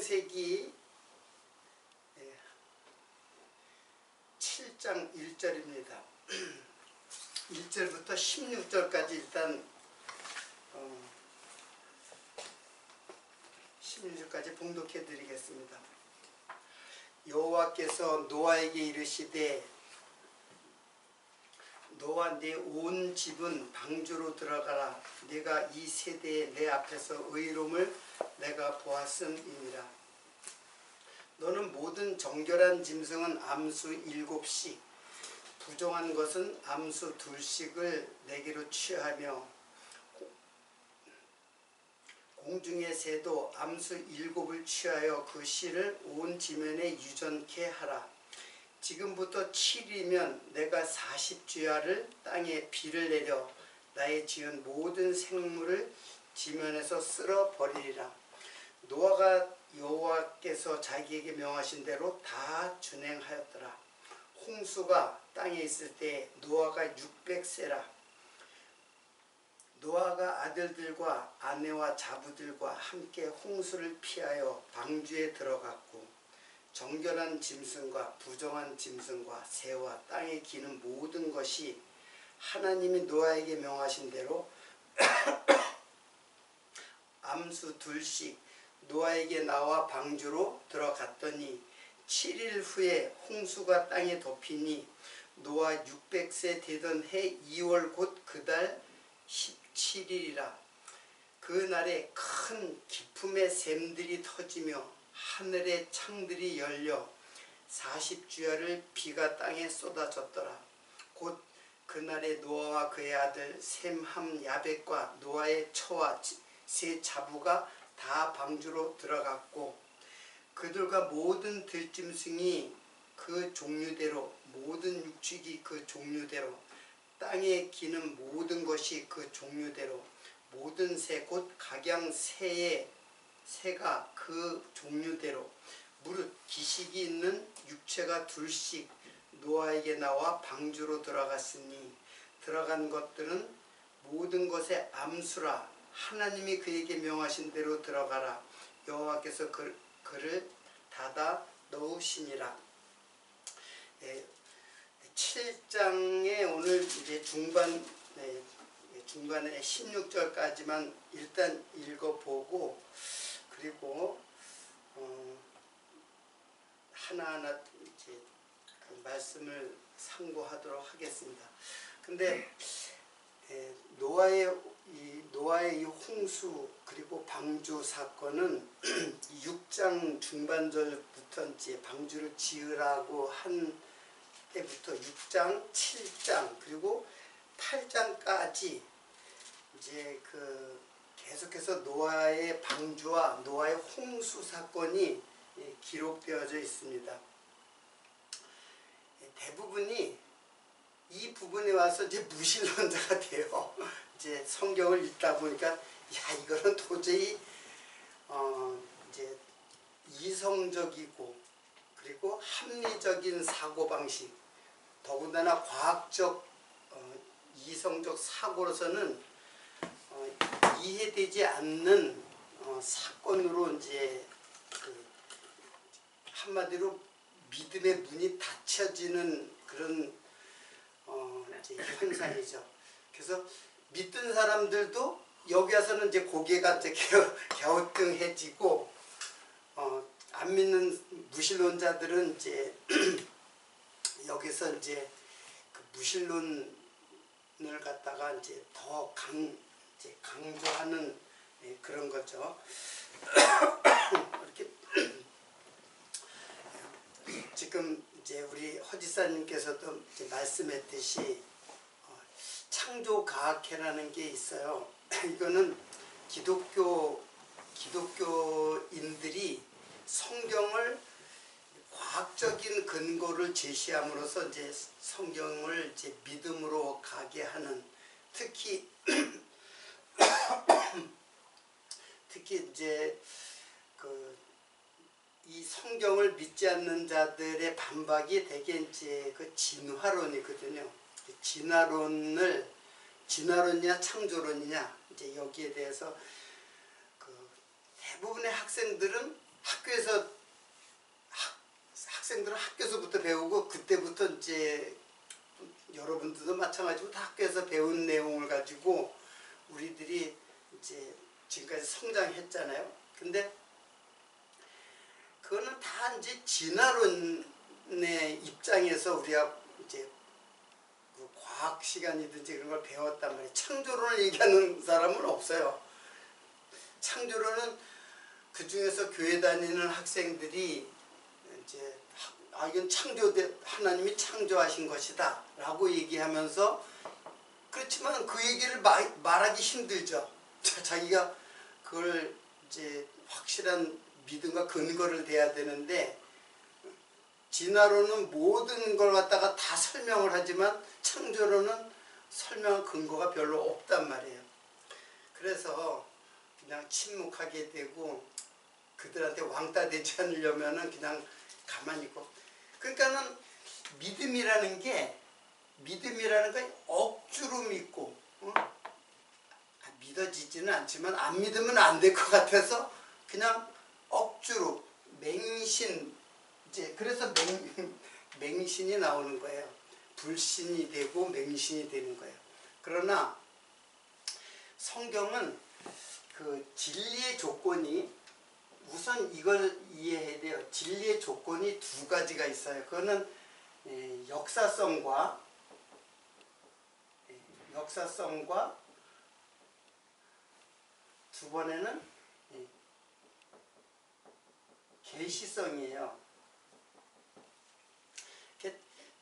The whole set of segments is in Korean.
창세기 7장 1절입니다. 1절부터 16절까지 일단 16절까지 봉독해 드리겠습니다. 여호와께서 노아에게 이르시되 너와 네 온 집은 방주로 들어가라. 내가 이 세대에 내 앞에서 의로움을 내가 보았음이니라. 너는 모든 정결한 짐승은 암수 7씩 부정한 것은 암수 2씩을 내게로 취하며 공중의 새도 암수 7을 취하여 그 씨를 온 지면에 유전케 하라. 지금부터 7일이면 내가 40주야를 땅에 비를 내려 나의 지은 모든 생물을 지면에서 쓸어 버리리라. 노아가 여호와께서 자기에게 명하신 대로 다 준행하였더라. 홍수가 땅에 있을 때 노아가 600세라. 노아가 아들들과 아내와 자부들과 함께 홍수를 피하여 방주에 들어갔고 정결한 짐승과 부정한 짐승과 새와 땅에 기는 모든 것이 하나님이 노아에게 명하신 대로 암수 2씩 노아에게 나와 방주로 들어갔더니 7일 후에 홍수가 땅에 덮이니 노아 600세 되던 해 2월 곧 그 달 17일이라. 그 날에 큰 기품의 샘들이 터지며 하늘의 창들이 열려 40주야를 비가 땅에 쏟아졌더라. 곧 그날에 노아와 그의 아들 셈, 함, 야벳과 노아의 처와 세 자부가 다 방주로 들어갔고 그들과 모든 들짐승이 그 종류대로 모든 육축이 그 종류대로 땅에 기는 모든 것이 그 종류대로 모든 새 곧 각양 새가 그 종류대로 무릇 기식이 있는 육체가 2씩 노아에게 나와 방주로 들어갔으니 들어간 것들은 모든 것의 암수라. 하나님이 그에게 명하신 대로 들어가라. 여호와께서 그를 닫아 넣으시니라. 7장에 오늘 이제 중간에 16절까지만 일단 읽어보고 그리고 하나하나 이제 그 말씀을 상고하도록 하겠습니다. 근데 노아의 이 홍수 그리고 방주 사건은 6장 중반절부터 이제 방주를 지으라고 한 때부터 6장, 7장 그리고 8장까지 이제 그 계속해서 노아의 방주와 노아의 홍수 사건이 기록되어져 있습니다. 대부분이 이 부분에 와서 이제 무신론자가 돼요. 이제 성경을 읽다 보니까 야 이거는 도저히 이제 이성적이고 그리고 합리적인 사고방식 더군다나 과학적 이성적 사고로서는 이해되지 않는 사건으로 이제 그 한마디로 믿음의 문이 닫혀지는 그런 이제 현상이죠. 그래서 믿던 사람들도 여기 와서는 이제 고개가 이제 갸우뚱해지고 안 믿는 무신론자들은 이제 여기서 이제 그 무신론을 갖다가 이제 더 강조하는 그런 거죠. 이렇게 지금 이제 우리 허지사님께서도 이제 말씀했듯이 창조과학회라는 게 있어요. 이거는 기독교인들이 성경을 과학적인 근거를 제시함으로써 이제 성경을 이제 믿음으로 가게 하는 특히 이제 이 성경을 믿지 않는 자들의 반박이 대개 이제 그 진화론이거든요. 진화론이냐 창조론이냐 이제 여기에 대해서 그 대부분의 학생들은 학교에서 학생들은 학교에서부터 배우고 그때부터 이제 여러분들도 마찬가지고 다 학교에서 배운 내용을 가지고 우리들이 이제 지금까지 성장했잖아요. 근데 그거는 다 이제 진화론의 입장에서 우리가 이제 그 과학 시간이든지 그런 걸 배웠단 말이에요. 창조론을 얘기하는 사람은 없어요. 창조론은 그 중에서 교회 다니는 학생들이 이제 이건 하나님이 창조하신 것이다 라고 얘기하면서, 그렇지만 그 얘기를 말하기 힘들죠. 자기가 그걸 이제 확실한 믿음과 근거를 대야 되는데, 진화론은 모든 걸 갖다가 다 설명을 하지만 창조론은 설명할 근거가 별로 없단 말이에요. 그래서 그냥 침묵하게 되고 그들한테 왕따 되지 않으려면은 그냥 가만히 있고. 그러니까는 믿음이라는 건 억지로 믿고, 믿어지지는 않지만 안 믿으면 안 될 것 같아서 그냥 억지로 맹신, 이제 그래서 맹신이 나오는 거예요. 불신이 되고 맹신이 되는 거예요. 그러나 성경은 그 진리의 조건이, 우선 이걸 이해해야 돼요. 진리의 조건이 두 가지가 있어요. 그거는 역사성과 두 번에는 계시성이에요.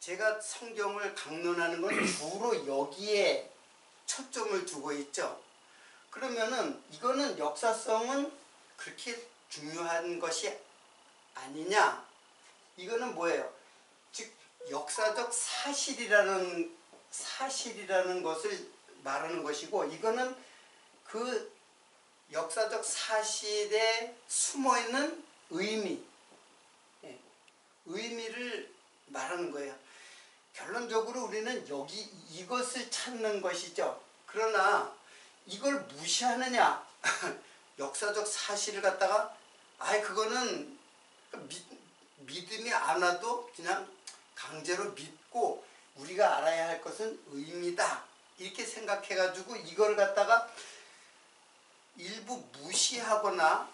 제가 성경을 강론하는 건 주로 여기에 초점을 두고 있죠. 그러면은 이거는 역사성은 그렇게 중요한 것이 아니냐? 이거는 뭐예요? 즉 역사적 사실이라는 것을 말하는 것이고, 이거는 그 역사적 사실에 숨어있는 의미를 말하는 거예요. 결론적으로 우리는 이것을 찾는 것이죠. 그러나 이걸 무시하느냐? 역사적 사실을 갖다가 그거는 믿음이 안 와도 그냥 강제로 믿고 우리가 알아야 할 것은 의미다, 이렇게 생각해가지고 이걸 갖다가 일부 무시하거나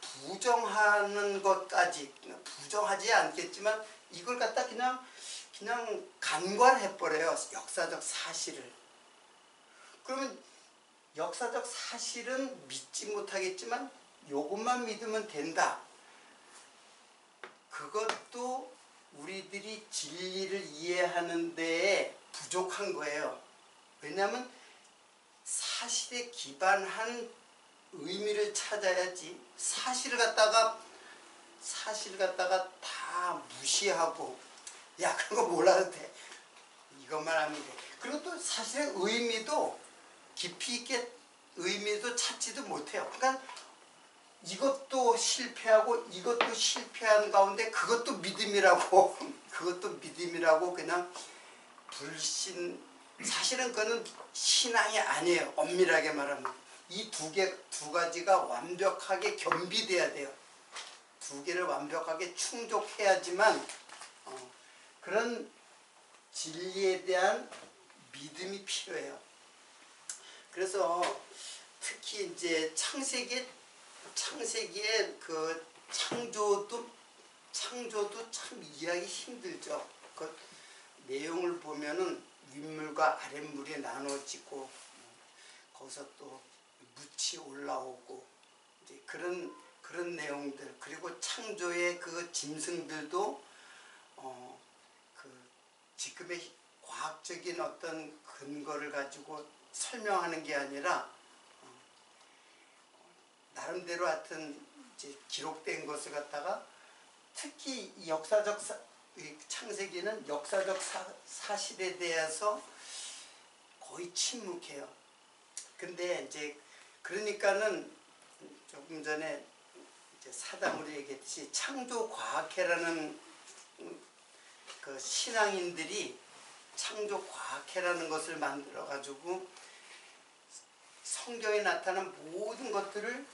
부정하는 것까지, 부정하지 않겠지만 이걸 갖다 그냥 간과해버려요. 역사적 사실을. 그러면 역사적 사실은 믿지 못하겠지만 요것만 믿으면 된다. 그것도 우리들이 진리를 이해하는 데에 부족한 거예요. 왜냐하면 사실에 기반한 의미를 찾아야지, 사실을 갖다가 다 무시하고 그런 거 몰라도 돼, 이것만 하면 돼. 그리고 또 사실의 의미도 깊이 있게 의미도 찾지도 못해요. 그러니까 이것도 실패하고 이것도 실패한 가운데 그것도 믿음이라고 그냥 불신, 사실은 그거는 신앙이 아니에요. 엄밀하게 말하면 이 두 가지가 완벽하게 겸비돼야 돼요. 두 개를 완벽하게 충족해야지만 그런 진리에 대한 믿음이 필요해요. 그래서 특히 이제 창세기의 그 창조도 참 이해하기 힘들죠. 그 내용을 보면은 윗물과 아랫물이 나눠지고 거기서 또 묻이 올라오고 이제 그런 내용들, 그리고 창조의 그 짐승들도 그 지금의 과학적인 어떤 근거를 가지고 설명하는 게 아니라 나름대로 하여튼 이제 기록된 것을 갖다가, 특히 이 창세기는 역사적 사실에 대해서 거의 침묵해요. 근데 이제 그러니까는 조금 전에 이제 사담으로 얘기했듯이 창조과학회라는 그 신앙인들이 창조과학회라는 것을 만들어 가지고 성경에 나타난 모든 것들을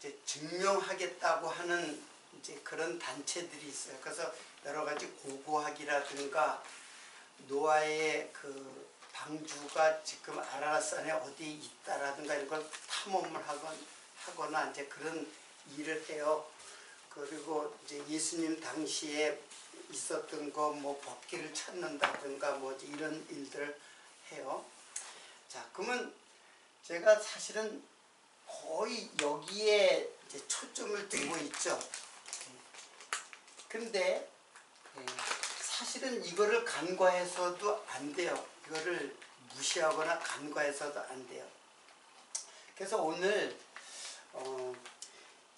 이제 증명하겠다고 하는 이제 그런 단체들이 있어요. 그래서 여러 가지 고고학이라든가 노아의 그 방주가 지금 아라라산에 어디 있다라든가 이런 걸 탐험을 하거나 이제 그런 일을 해요. 그리고 이제 예수님 당시에 있었던 거 뭐 법기를 찾는다든가 뭐 이런 일들을 해요. 자, 그러면 제가 사실은 거의 여기에 이제 초점을 두고 있죠. 근데 사실은 이거를 간과해서도 안 돼요. 이거를 무시하거나 간과해서도 안 돼요. 그래서 오늘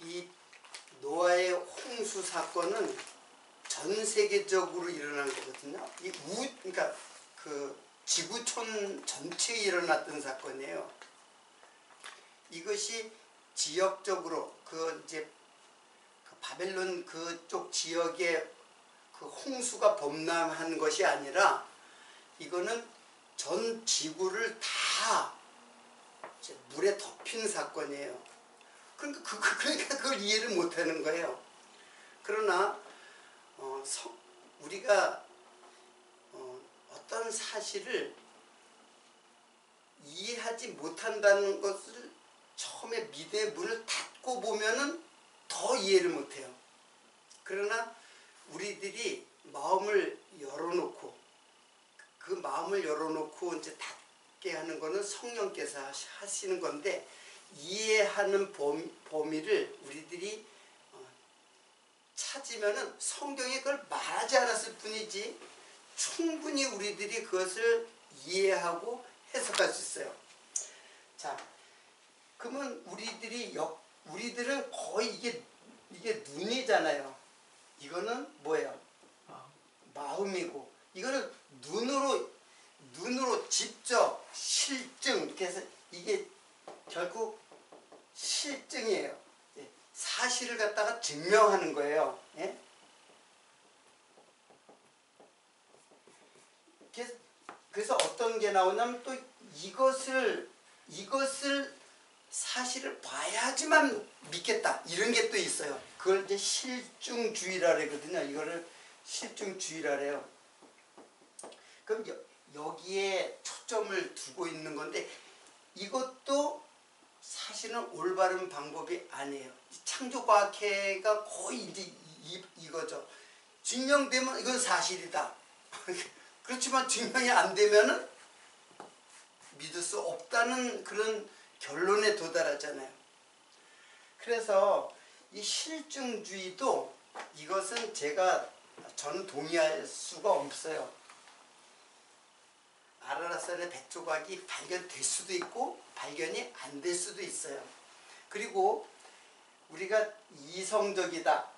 이 노아의 홍수 사건은 전 세계적으로 일어난 거거든요. 그러니까 그 지구촌 전체에 일어났던 사건이에요. 이것이 지역적으로 이제 그 바벨론 그쪽 지역에 그 홍수가 범람한 것이 아니라 이거는 전 지구를 다 이제 물에 덮인 사건이에요. 그러니까 그걸 이해를 못하는 거예요. 그러나 우리가 어떤 사실을 이해하지 못한다는 것을 처음에 믿음의 문을 닫고 보면은 더 이해를 못해요. 그러나 우리들이 마음을 열어놓고 그 마음을 열어놓고 이제 닫게 하는 거는 성령께서 하시는 건데 이해하는 범위를 우리들이 찾으면은 성경에 그걸 말하지 않았을 뿐이지 충분히 우리들이 그것을 이해하고 해석할 수 있어요. 자, 그러면 우리들은 거의 이게 눈이잖아요. 이거는 뭐예요? 마음이고 이거는 눈으로 직접 실증 이렇게 해서 이게 결국 실증이에요. 사실을 갖다가 증명하는 거예요. 예? 그래서 어떤 게 나오냐면 또 이것을 사실을 봐야지만 믿겠다 이런 게 또 있어요. 그걸 이제 실증주의라 그러거든요. 이거를 실증주의라 그래요. 그럼 여기에 초점을 두고 있는 건데 이것도 사실은 올바른 방법이 아니에요. 창조과학회가 거의 이제 이거죠. 증명되면 이건 사실이다. 그렇지만 증명이 안 되면은 믿을 수 없다는 그런 결론에 도달하잖아요. 그래서 이 실증주의도 이것은 저는 동의할 수가 없어요. 아라라산의 백조각이 발견될 수도 있고 발견이 안 될 수도 있어요. 그리고 우리가 이성적이다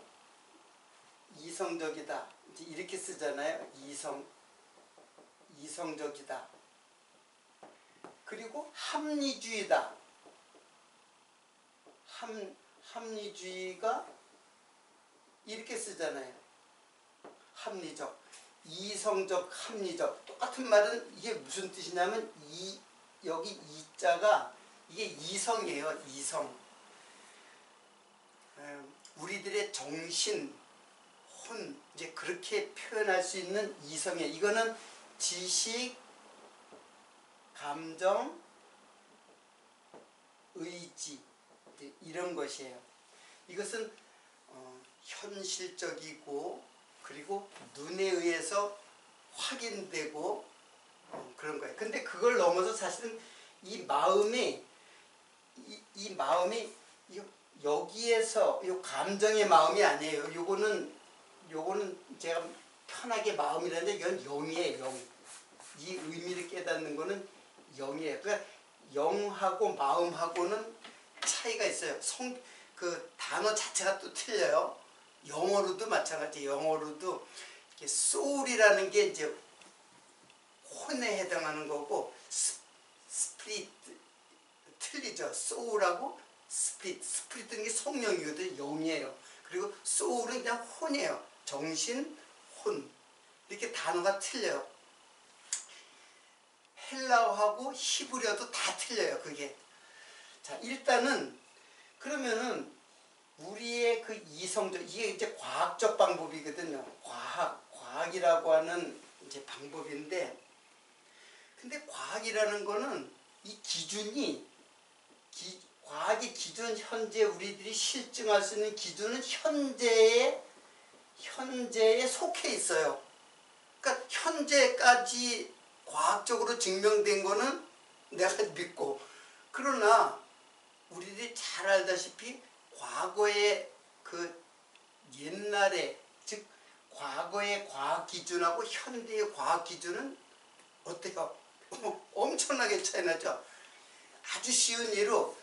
이제 이렇게 쓰잖아요. 이성적이다. 그리고 합리주의다. 합리주의가 이렇게 쓰잖아요. 합리적, 이성적, 합리적. 똑같은 말은 이게 무슨 뜻이냐면 여기 이자가 이게 이성이에요. 이성. 우리들의 정신, 혼 이제 그렇게 표현할 수 있는 이성이에요. 이거는 지식, 감정, 의지 이런 것이에요. 이것은 현실적이고 그리고 눈에 의해서 확인되고 그런 거예요. 근데 그걸 넘어서 사실은 이 마음이 여기에서 이 감정의 마음이 아니에요. 요거는 제가 편하게 마음이라는데 이건 영이에요. 영. 이 의미를 깨닫는 거는 영이에요. 그러니까 영하고 마음하고는 차이가 있어요. 그 단어 자체가 또 틀려요. 영어로도 마찬가지. 영어로도 이렇게 soul이라는 게 이제 혼에 해당하는 거고 스피릿 틀리죠. soul하고 스피릿은 게 성령이거든요. 영이에요. 그리고 soul은 그냥 혼이에요. 정신, 혼 이렇게 단어가 틀려요. 헬라어하고 히브리어도 다 틀려요. 그게. 자, 일단은 그러면은 우리의 그 이성적, 이게 이제 과학적 방법이거든요. 과학이라고 하는 이제 방법인데, 근데 과학이라는 거는 이 기준이, 과학의 기준, 현재 우리들이 실증할 수 있는 기준은 현재에 속해 있어요. 그러니까 현재까지 과학적으로 증명된 거는 내가 믿고, 그러나 우리들이 잘 알다시피 과거의 그 옛날에, 즉 과거의 과학 기준하고 현대의 과학 기준은 어때요? 엄청나게 차이 나죠. 아주 쉬운 예로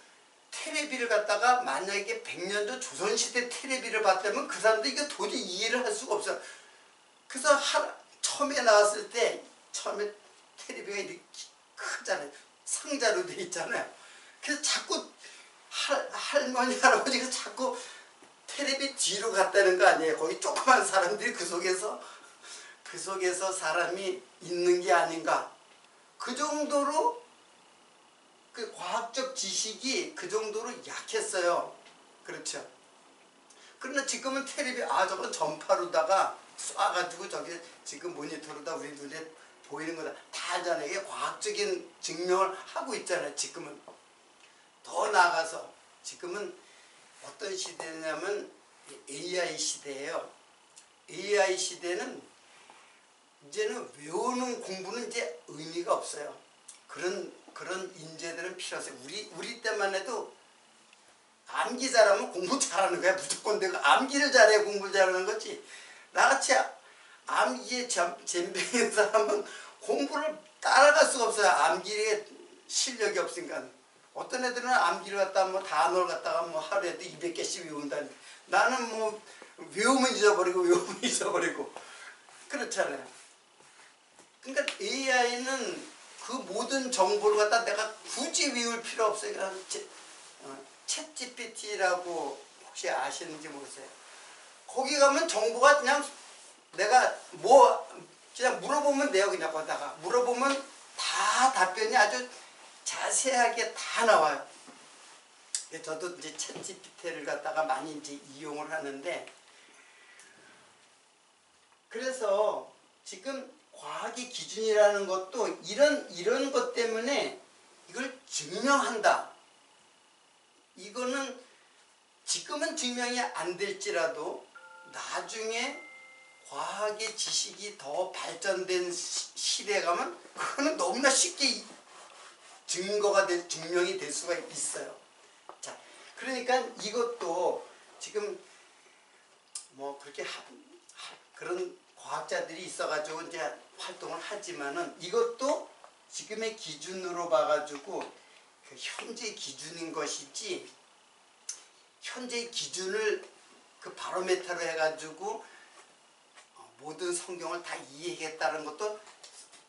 테레비를 갖다가 만약에 100년 전 조선시대 테레비를 봤다면 그 사람도 이거 도저히 이해를 할 수가 없어요. 그래서 처음에 나왔을 때, 처음에 테레비가 이렇게 크잖아요. 상자로 돼 있잖아요. 그래서 자꾸 할머니 할아버지가 자꾸 테레비 뒤로 갔다는 거 아니에요. 거기 조그만 사람들이 그 속에서 사람이 있는 게 아닌가. 그 정도로 그 과학적 지식이 그 정도로 약했어요. 그렇죠. 그러나 지금은 테레비, 저건 전파로다가 쏴가지고 저기 지금 모니터로다 우리 눈에 보이는 거다 다 알잖아요. 이게 과학적인 증명을 하고 있잖아요. 지금은 더 나아가서 지금은 어떤 시대냐면 AI 시대예요. AI 시대는 이제는 외우는 공부는 이제 의미가 없어요. 그런 인재들은 필요 없어요. 우리 때만 해도 암기 잘하면 공부 잘하는 거야. 무조건 내가 암기를 잘해 공부를 잘하는 거지. 나같이 암기에 젬병인 사람은 공부를 따라갈 수가 없어요. 암기에 실력이 없으니까. 어떤 애들은 암기를 갖다가 뭐 단어를 갖다가 뭐 하루에도 200개씩 외운다는데, 나는 뭐 외우면 잊어버리고 그렇잖아요. 그러니까 AI는 그 모든 정보를 갖다 내가 굳이 외울 필요 없어요. 챗 GPT라고 혹시 아시는지 모르세요. 거기 가면 정보가 그냥 내가 그냥 물어보면 돼요. 그냥 거다가 물어보면 다 답변이 아주 자세하게 다 나와요. 저도 이제 챗 GPT를 갖다가 많이 이제 이용을 하는데, 그래서 지금 과학의 기준이라는 것도 이런 것 때문에 이걸 증명한다. 이거는 지금은 증명이 안 될지라도 나중에 과학의 지식이 더 발전된 시대에 가면 그거는 너무나 쉽게 증명이 될 수가 있어요. 자, 그러니까 이것도 지금 뭐 그렇게 그런 과학자들이 있어가지고 이제 활동을 하지만은, 이것도 지금의 기준으로 봐가지고 그 현재 기준인 것이지, 현재 기준을 그 바로메터로 해가지고 모든 성경을 다 이해하겠다는 것도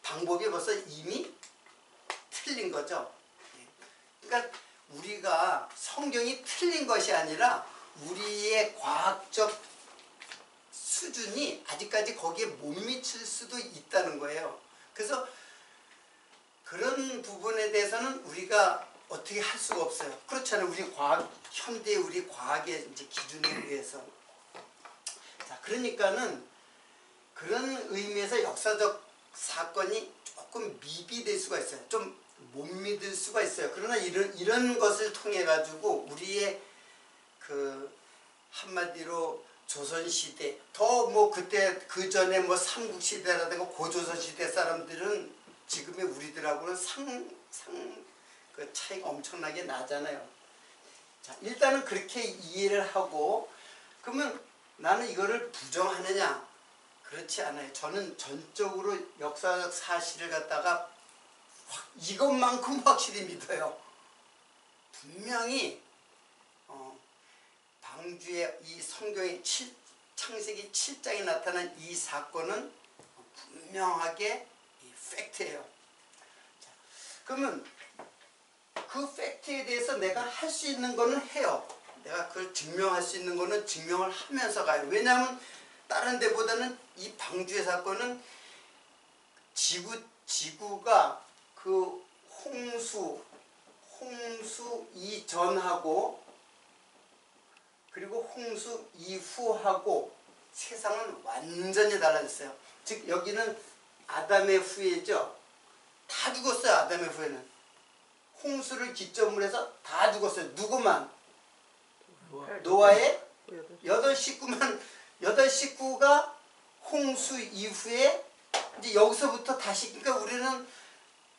방법이 벌써 이미 틀린 거죠. 그러니까 우리가 성경이 틀린 것이 아니라 우리의 과학적 수준이 아직까지 거기에 못 미칠 수도 있다는 거예요. 그래서 그런 부분에 대해서는 우리가 어떻게 할 수가 없어요. 그렇잖아요. 현대 우리 과학의 이제 기준에 의해서. 자, 그러니까는 그런 의미에서 역사적 사건이 조금 미비될 수가 있어요. 좀 못 믿을 수가 있어요. 그러나 이런 것을 통해 가지고 우리의 그 한마디로 조선시대, 더 뭐 그때 그 전에 뭐 삼국시대라든가 고조선시대 사람들은 지금의 우리들하고는 그 차이가 엄청나게 나잖아요. 자, 일단은 그렇게 이해를 하고, 그러면 나는 이거를 부정하느냐? 그렇지 않아요. 저는 전적으로 역사적 사실을 갖다가 이것만큼 확실히 믿어요. 분명히 방주의 이 성경의 창세기 7장에 나타난 이 사건은 분명하게 팩트예요. 자, 그러면 그 팩트에 대해서 내가 할 수 있는 거는 해요. 내가 그걸 증명할 수 있는 거는 증명을 하면서 가요. 왜냐하면 다른 데보다는 이 방주의 사건은 지구가 그 홍수 이전하고 그리고 홍수 이후하고 세상은 완전히 달라졌어요. 즉 여기는 아담의 후예죠. 다 죽었어요. 아담의 후예는. 홍수를 기점으로 해서 다 죽었어요. 누구만? 노아의 8식구만. 8식구가 홍수 이후에 이제 여기서부터 다시, 그러니까 우리는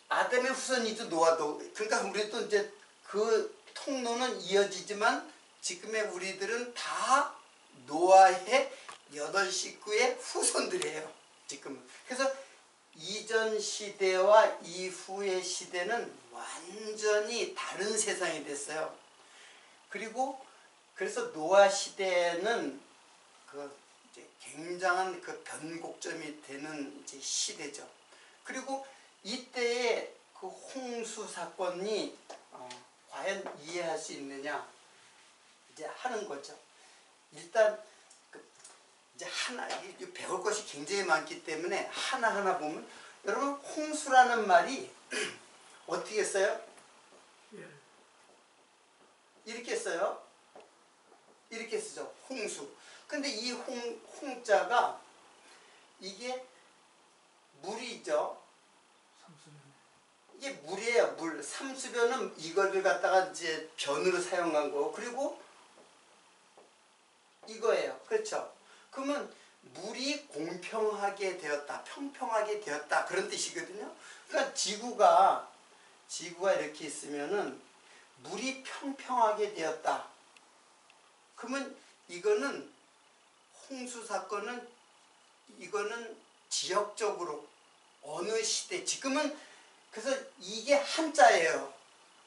아담의 후손이죠. 노아도. 그러니까 우리도 이제 그 통로는 이어지지만 지금의 우리들은 다 노아의 8식구의 후손들이에요. 지금. 그래서 이전 시대와 이후의 시대는 완전히 다른 세상이 됐어요. 그리고 그래서 노아 시대는 그 이제 굉장한 그 변곡점이 되는 이제 시대죠. 그리고 이때의 그 홍수 사건이 과연 이해할 수 있느냐 이제 하는 거죠. 일단 이제 배울 것이 굉장히 많기 때문에 하나하나 보면, 여러분 홍수라는 말이 어떻게 써요? 이렇게 써요. 이렇게 쓰죠. 홍수. 근데 이 홍자가 이게 물이죠. 이게 물이에요. 물. 삼수변은 이걸 갖다가 이제 변으로 사용한 거고, 그리고 이거예요. 그렇죠? 그러면 물이 공평하게 되었다, 평평하게 되었다, 그런 뜻이거든요. 그러니까 지구가 이렇게 있으면은 물이 평평하게 되었다. 그러면 이거는 홍수 사건은 이거는 지역적으로 어느 시대, 지금은 그래서 이게 한자예요.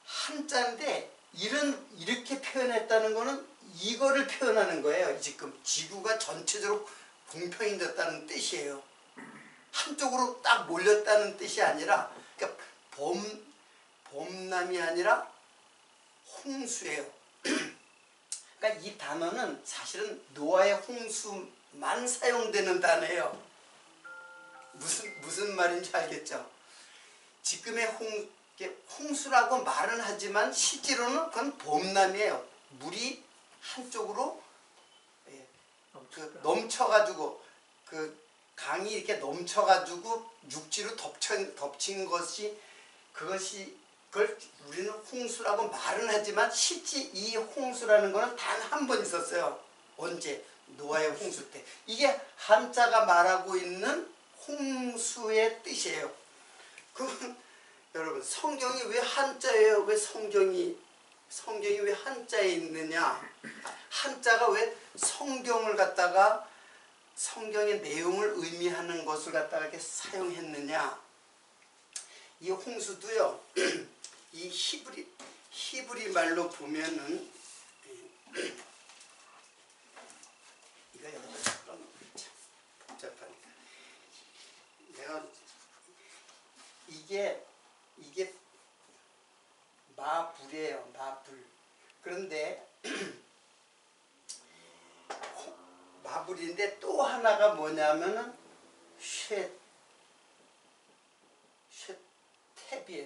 한자인데 이렇게 표현했다는 거는 이거를 표현하는 거예요. 지금 지구가 전체적으로 공평이 됐다는 뜻이에요. 한쪽으로 딱 몰렸다는 뜻이 아니라, 그러니까 봄남이 아니라 홍수예요. 그러니까 이 단어는 사실은 노아의 홍수만 사용되는 단어예요. 무슨 말인지 알겠죠? 지금의 홍수라고 말은 하지만 실제로는 그건 봄남이에요. 물이 한쪽으로 넘쳐가지고, 그 강이 이렇게 넘쳐가지고 육지로 덮친 것이, 그걸 우리는 홍수라고 말은 하지만 실제 이 홍수라는 거는 단 한 번 있었어요. 언제? 노아의 홍수 때. 이게 한자가 말하고 있는 홍수의 뜻이에요. 그럼 여러분, 성경이 왜 한자예요? 왜 성경이 왜 한자에 있느냐? 한자가 왜 성경을 갖다가, 성경의 내용을 의미하는 것을 갖다가 이렇게 사용했느냐? 이 홍수도요, 이 히브리 말로 보면은, 이거 여기다 풀어놓으면 참 복잡하니까. 내가 이게 마불이에요. 마불. 그런데 마불인데 또 하나가 뭐냐면은 쉐탭이에요.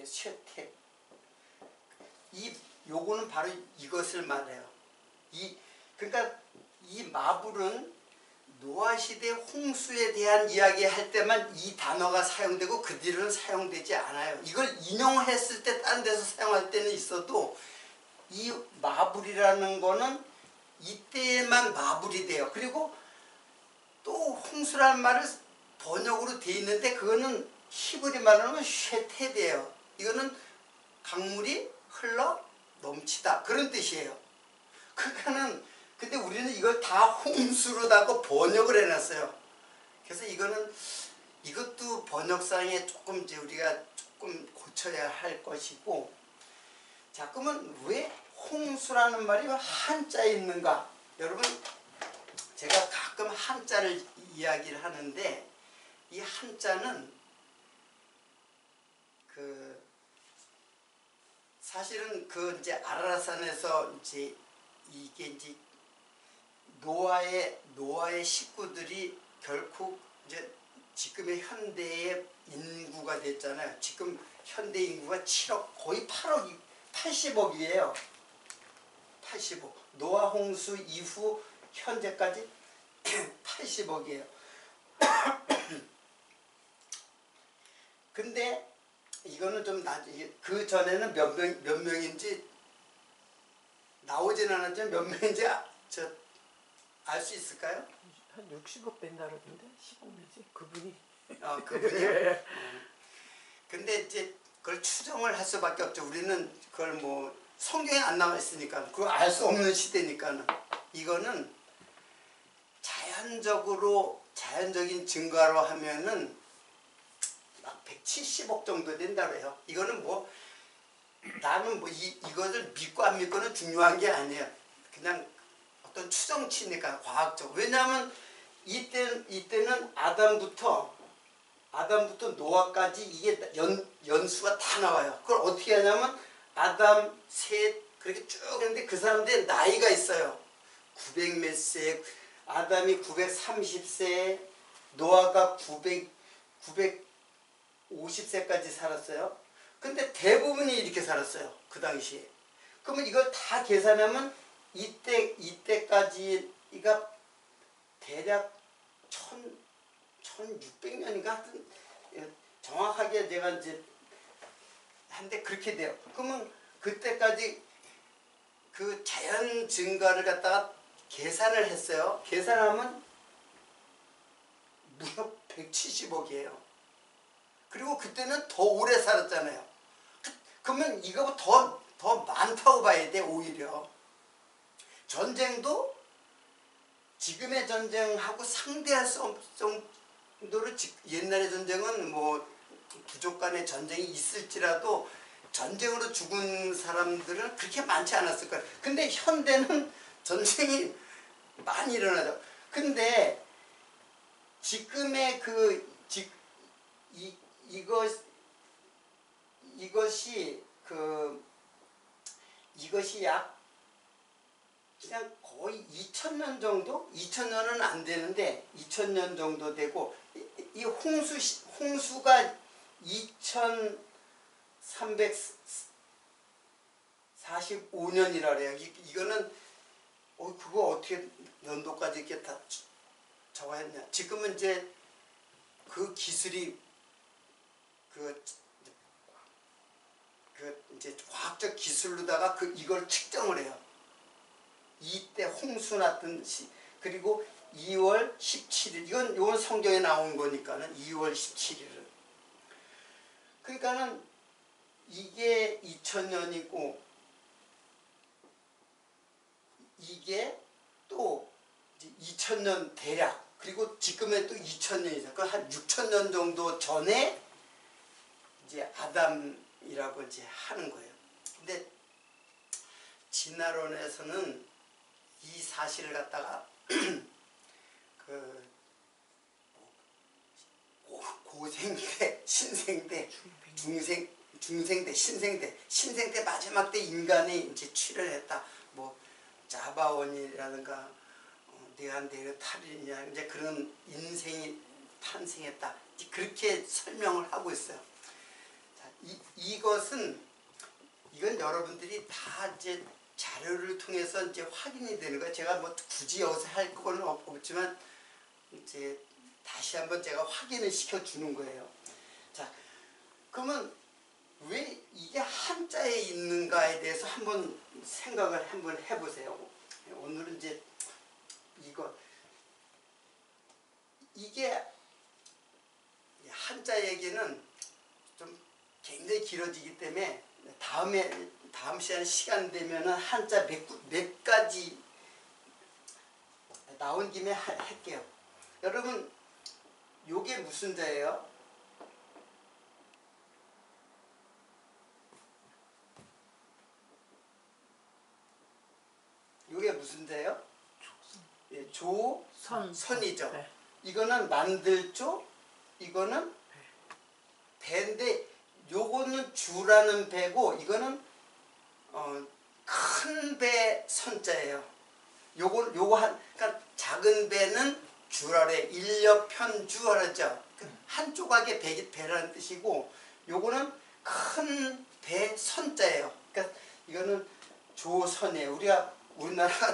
쉐탭. 요거는 바로 이것을 말해요. 그러니까 이 마불은 노아 시대 홍수에 대한 이야기 할 때만 이 단어가 사용되고 그 뒤로는 사용되지 않아요. 이걸 인용했을 때 다른 데서 사용할 때는 있어도 이 마불이라는 거는 이때만 마불이 돼요. 그리고 또 홍수라는 말을 번역으로 돼 있는데 그거는 히브리 말로 하면 쉐탭이에요. 이거는 강물이 흘러 넘치다, 그런 뜻이에요. 그러니까는 근데 우리는 이걸 다 홍수로다가 번역을 해놨어요. 그래서 이것도 번역상에 조금 이제 우리가 조금 고쳐야 할 것이고, 자, 그러면 왜 홍수라는 말이 한자에 있는가? 여러분, 제가 가끔 한자를 이야기를 하는데, 이 한자는 사실은 이제 아라라산에서 이제 이게 이제 노아의 식구들이 결국 이제 지금의 현대의 인구가 됐잖아요. 지금 현대 인구가 7억, 거의 80억이에요. 85. 노아 홍수 이후 현재까지 80억이에요. 근데 이거는 좀 그 전에는 몇 명인지 나오진 않았지만 몇 명인지 알 수 있을까요? 한 60억 된다 그러던데 10억이지 그분이. 그분이요? 근데 이제 그걸 추정을 할 수밖에 없죠. 우리는 그걸 뭐 성경에 안 나와 있으니까 그걸 알 수 없는 시대니까는. 이거는 자연적인 증가로 하면은 막 170억 정도 된다고 해요. 이거는 뭐 나는 뭐 이것을 믿고 안 믿고는 중요한 게 아니에요. 그냥 어떤 추정치니까 과학적. 왜냐하면 이때는 아담부터 노아까지 이게 연수가 다 나와요. 그걸 어떻게 하냐면 아담, 셋 그렇게 쭉 했는데 그 사람들의 나이가 있어요. 900 몇 세, 아담이 930세, 노아가 950세까지 살았어요. 근데 대부분이 이렇게 살았어요. 그 당시에. 그러면 이걸 다 계산하면 이때까지가 대략 1600년인가 하여튼 정확하게 제가 이제 한데 그렇게 돼요. 그러면 그때까지 그 자연 증가를 갖다가 계산을 했어요. 계산하면 무려 170억이에요. 그리고 그때는 더 오래 살았잖아요. 그러면 이거보다 더 많다고 봐야 돼. 오히려 전쟁도 지금의 전쟁하고 상대할 수 없을 정도로 옛날의 전쟁은 뭐 부족 간의 전쟁이 있을지라도 전쟁으로 죽은 사람들은 그렇게 많지 않았을 거예요. 근데 현대는 전쟁이 많이 일어나죠. 근데 지금의 이것이 약 그냥 거의 2000년 정도? 2000년은 안 되는데 2000년 정도 되고 이 홍수가 2345년이라 그래요. 이거는 그거 어떻게 연도까지 이렇게 다 적어했냐. 지금은 이제 그 기술이 이제 과학적 기술로다가 이걸 측정을 해요. 이때 홍수 났던 그리고 2월 17일 이건 성경에 나온 거니까는 2월 17일은 그러니까는 이게 2000년이고 이게 또 2000년 대략 그리고 지금은 또 2000년이죠. 한 6000년 정도 전에 이제 아담이라고 이제 하는 거예요. 근데 진화론에서는 이 사실을 갖다가 고생대, 신생대, 중생대, 신생대 마지막 때 인간이 이제 출현했다. 뭐 자바원이라든가 네안데르탈인이나 이제 그런 인생이 탄생했다. 그렇게 설명을 하고 있어요. 자, 이건 여러분들이 다 이제 자료를 통해서 이제 확인이 되는 거예요. 제가 뭐 굳이 여기서 할 건 없지만 이제 다시 한번 제가 확인을 시켜주는 거예요. 자, 그러면 왜 이게 한자에 있는가에 대해서 한번 생각을 한번 해보세요. 오늘은 이제 이게 한자 얘기는 좀 굉장히 길어지기 때문에 다음 시간 되면은 한자 몇 가지 나온 김에 할게요. 여러분, 요게 무슨 자예요? 요게 무슨 자예요? 예, 선이죠. 네. 이거는 만들조, 이거는 배인데 요거는 주라는 배고 이거는 큰 배 선자예요. 그러니까 작은 배는 주라래 일렵편주 하죠. 한 조각의 배라는 뜻이고 요거는 큰 배 선자예요. 그러니까 이거는 조선이에요. 우리가 우리나라가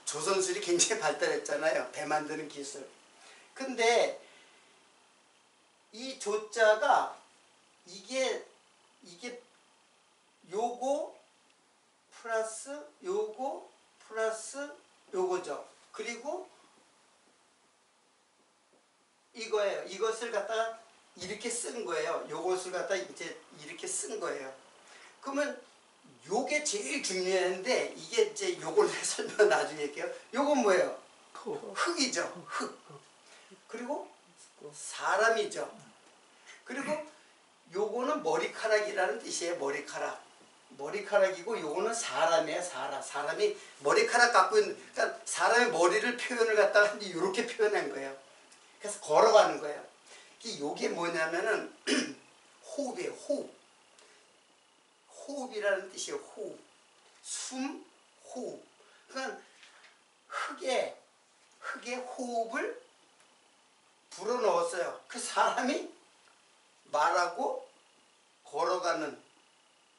조선술이 굉장히 발달했잖아요. 배 만드는 기술. 근데 이 조자가 이게 요거 플러스 요거 플러스 요거죠. 그리고 이거예요. 이것을 갖다가 이렇게 쓴 거예요. 요것을 갖다가 이제 이렇게 쓴 거예요. 그러면 요게 제일 중요한데 이게 이제 요걸 설명 나중에 할게요. 요건 뭐예요? 흙이죠. 흙. 그리고 사람이죠. 그리고 요거는 머리카락이라는 뜻이에요. 머리카락. 머리카락이고 요거는 사람이에요. 사람이 머리카락 갖고 있는, 그러니까 사람의 머리를 표현을 갖다가 이렇게 표현한 거예요. 그래서 걸어가는 거예요. 요게 뭐냐면은 호흡이에요. 호흡. 호흡이라는 뜻이에요. 호흡. 숨, 호흡. 그러니까 흙에 호흡을 불어넣었어요. 그 사람이 말하고 걸어가는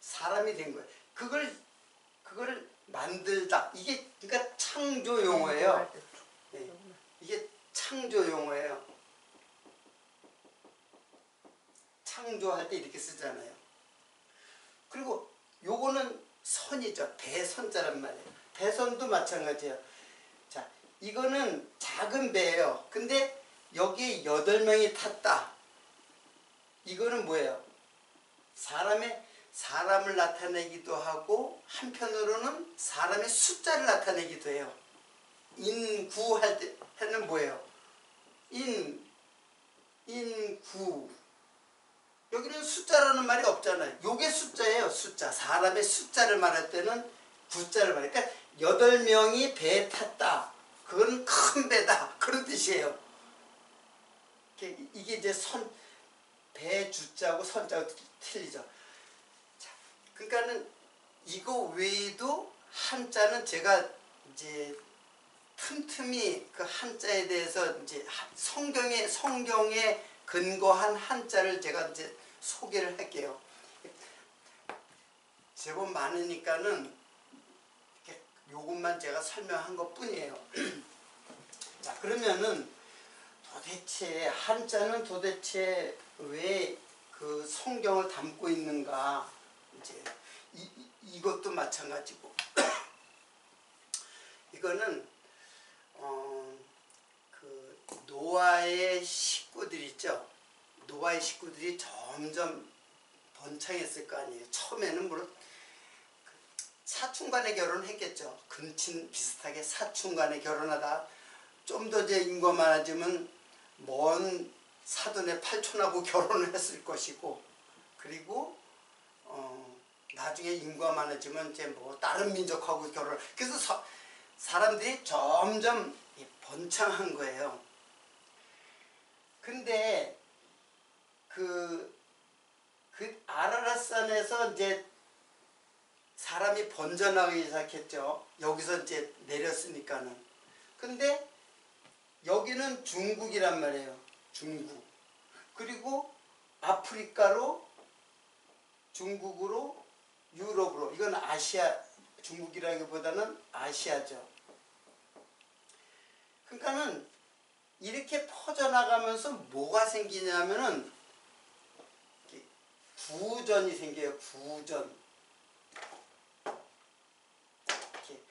사람이 된 거예요. 그걸 만들다. 이게 그러니까 창조 용어예요. 네. 이게 창조 용어예요. 창조할 때 이렇게 쓰잖아요. 그리고 요거는 선이죠. 배선자란 말이에요. 배선도 마찬가지예요. 자, 이거는 작은 배예요. 근데 여기 8명이 탔다. 이거는 뭐예요? 사람을 나타내기도 하고 한편으로는 사람의 숫자를 나타내기도 해요. 인구할 때는 뭐예요? 인구. 여기는 숫자라는 말이 없잖아요. 요게 숫자예요. 숫자. 사람의 숫자를 말할 때는 구자를 말해요. 그러니까 8명이 배에 탔다. 그건 큰 배다. 그런 뜻이에요. 이게 이제 배 주자하고 선자하고 틀리죠. 자, 그러니까는 이거 외에도 한자는 제가 이제 틈틈이 그 한자에 대해서 이제 성경에 근거한 한자를 제가 이제 소개를 할게요. 제법 많으니까는 요것만 제가 설명한 것 뿐이에요. 자, 그러면은 도대체 한자는 도대체 왜 그 성경을 담고 있는가? 이제 이것도 마찬가지고 이거는 그 노아의 식구들 있죠. 노아의 식구들이 점점 번창했을 거 아니에요. 처음에는 물론 사촌간에 결혼했겠죠. 근친 비슷하게 사촌간에 결혼하다 좀 더 이제 인구가 많아지면 먼 사돈의 팔촌하고 결혼을 했을 것이고, 그리고 나중에 인구가 많아지면 이제 뭐 다른 민족하고 결혼. 그래서 사람들이 점점 번창한 거예요. 근데 그 아라랏산에서 이제 사람이 번져나가기 시작했죠. 여기서 이제 내렸으니까는. 근데 여기는 중국이란 말이에요. 중국. 그리고 아프리카로, 중국으로, 유럽으로. 이건 아시아, 중국이라기보다는 아시아죠. 그러니까는 이렇게 퍼져나가면서 뭐가 생기냐면은 구전이 생겨요. 구전. 이렇게.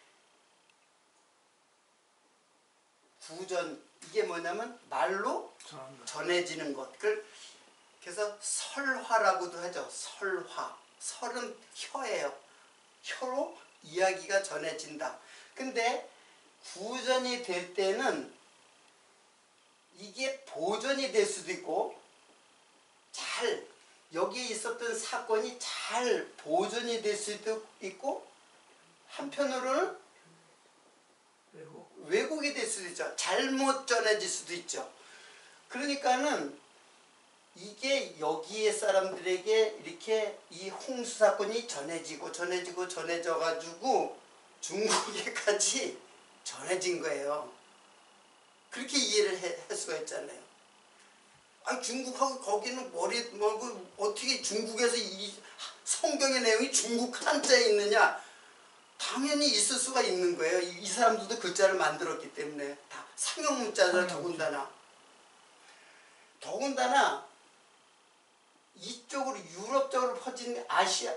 구전. 이게 뭐냐면 말로 전해지는 것. 그래서 설화라고도 하죠. 설화. 설은 혀예요. 혀로 이야기가 전해진다. 근데 구전이 될 때는 이게 보전이 될 수도 있고, 여기에 있었던 사건이 잘 보존이 될 수도 있고, 한편으로는 왜곡이 될 수도 있죠. 잘못 전해질 수도 있죠. 그러니까는 이게 여기에 사람들에게 이렇게 이 홍수 사건이 전해져 가지고 중국에까지 전해진 거예요. 그렇게 이해를 할 수가 있잖아요. 아, 중국하고 거기는 어떻게 중국에서 이 성경의 내용이 중국 한자에 있느냐? 당연히 있을 수가 있는 거예요. 이 사람들도 글자를 만들었기 때문에. 다 상형 문자죠. 더군다나 이쪽으로 유럽 쪽으로 퍼진 아시아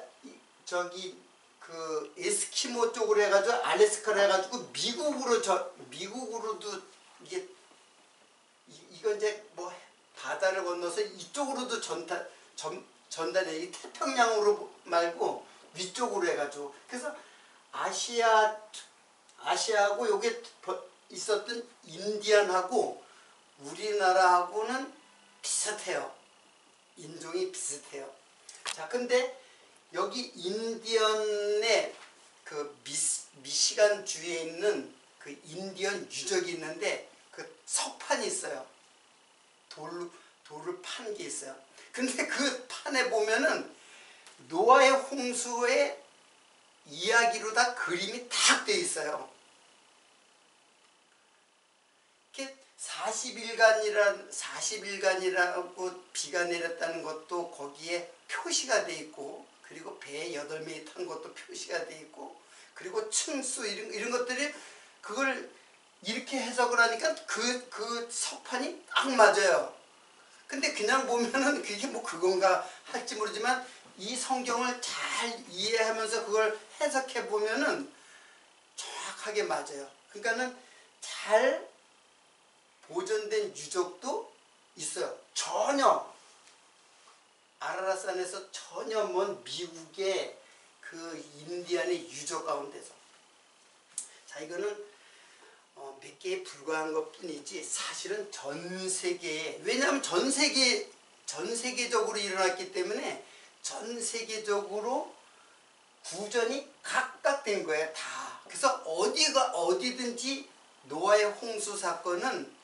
저기 그 에스키모 쪽으로 해가지고 알래스카로 해가지고 미국으로도 이게 이건 이제 뭐 바다를 건너서 이쪽으로도 전달해. 이 태평양으로 말고 위쪽으로 해가지고. 그래서 아시아하고 요게 있었던 인디안하고 우리나라하고는 비슷해요. 인종이 비슷해요. 자, 근데 여기 인디언의 그 미시간 주에 있는 그 인디언 유적이 있는데 그 석판이 있어요. 돌을 판 게 있어요. 근데 그 판에 보면은 노아의 홍수의 이야기로 다 그림이 딱 돼 있어요. 이렇게 40일간이라고 비가 내렸다는 것도 거기에 표시가 돼 있고, 그리고 배에 8명이 탄 것도 표시가 돼 있고, 그리고 층수 이런 것들이 그걸 이렇게 해석을 하니까 그 석판이 딱 맞아요. 근데 그냥 보면은 그게 뭐 그건가 할지 모르지만 이 성경을 잘 이해하면서 그걸 해석해 보면은 정확하게 맞아요. 그러니까는 잘 보존된 유적도 있어요. 전혀 아라라산에서 전혀 먼 미국의 그 인디안의 유적 가운데서. 자, 이거는 몇 개에 불과한 것 뿐이지 사실은 전 세계에, 왜냐하면 전 세계적으로 일어났기 때문에 전 세계적으로 구전이 각각 된 거예요. 다. 그래서 어디든지 노아의 홍수 사건은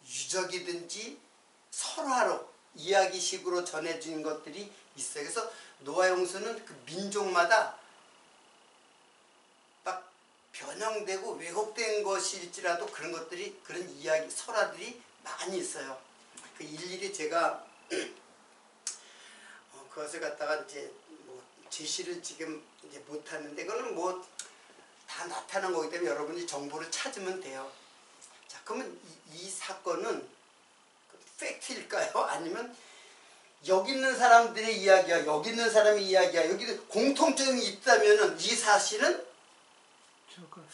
유적이든지 설화로 이야기식으로 전해진 것들이 있어요. 그래서 노아의 홍수는 그 민족마다 막 변형되고 왜곡된 것일지라도 그런 것들이, 그런 이야기 설화들이 많이 있어요. 그 일일이 제가 그것을 갖다가 이제 뭐 제시를 지금 이제 못 하는데, 그거는 뭐 다 나타난 거기 때문에 여러분이 정보를 찾으면 돼요. 자, 그러면 이 사건은 팩트일까요? 아니면 여기 있는 사람들의 이야기야, 여기 있는 사람의 이야기야, 여기 공통점이 있다면은 이 사실은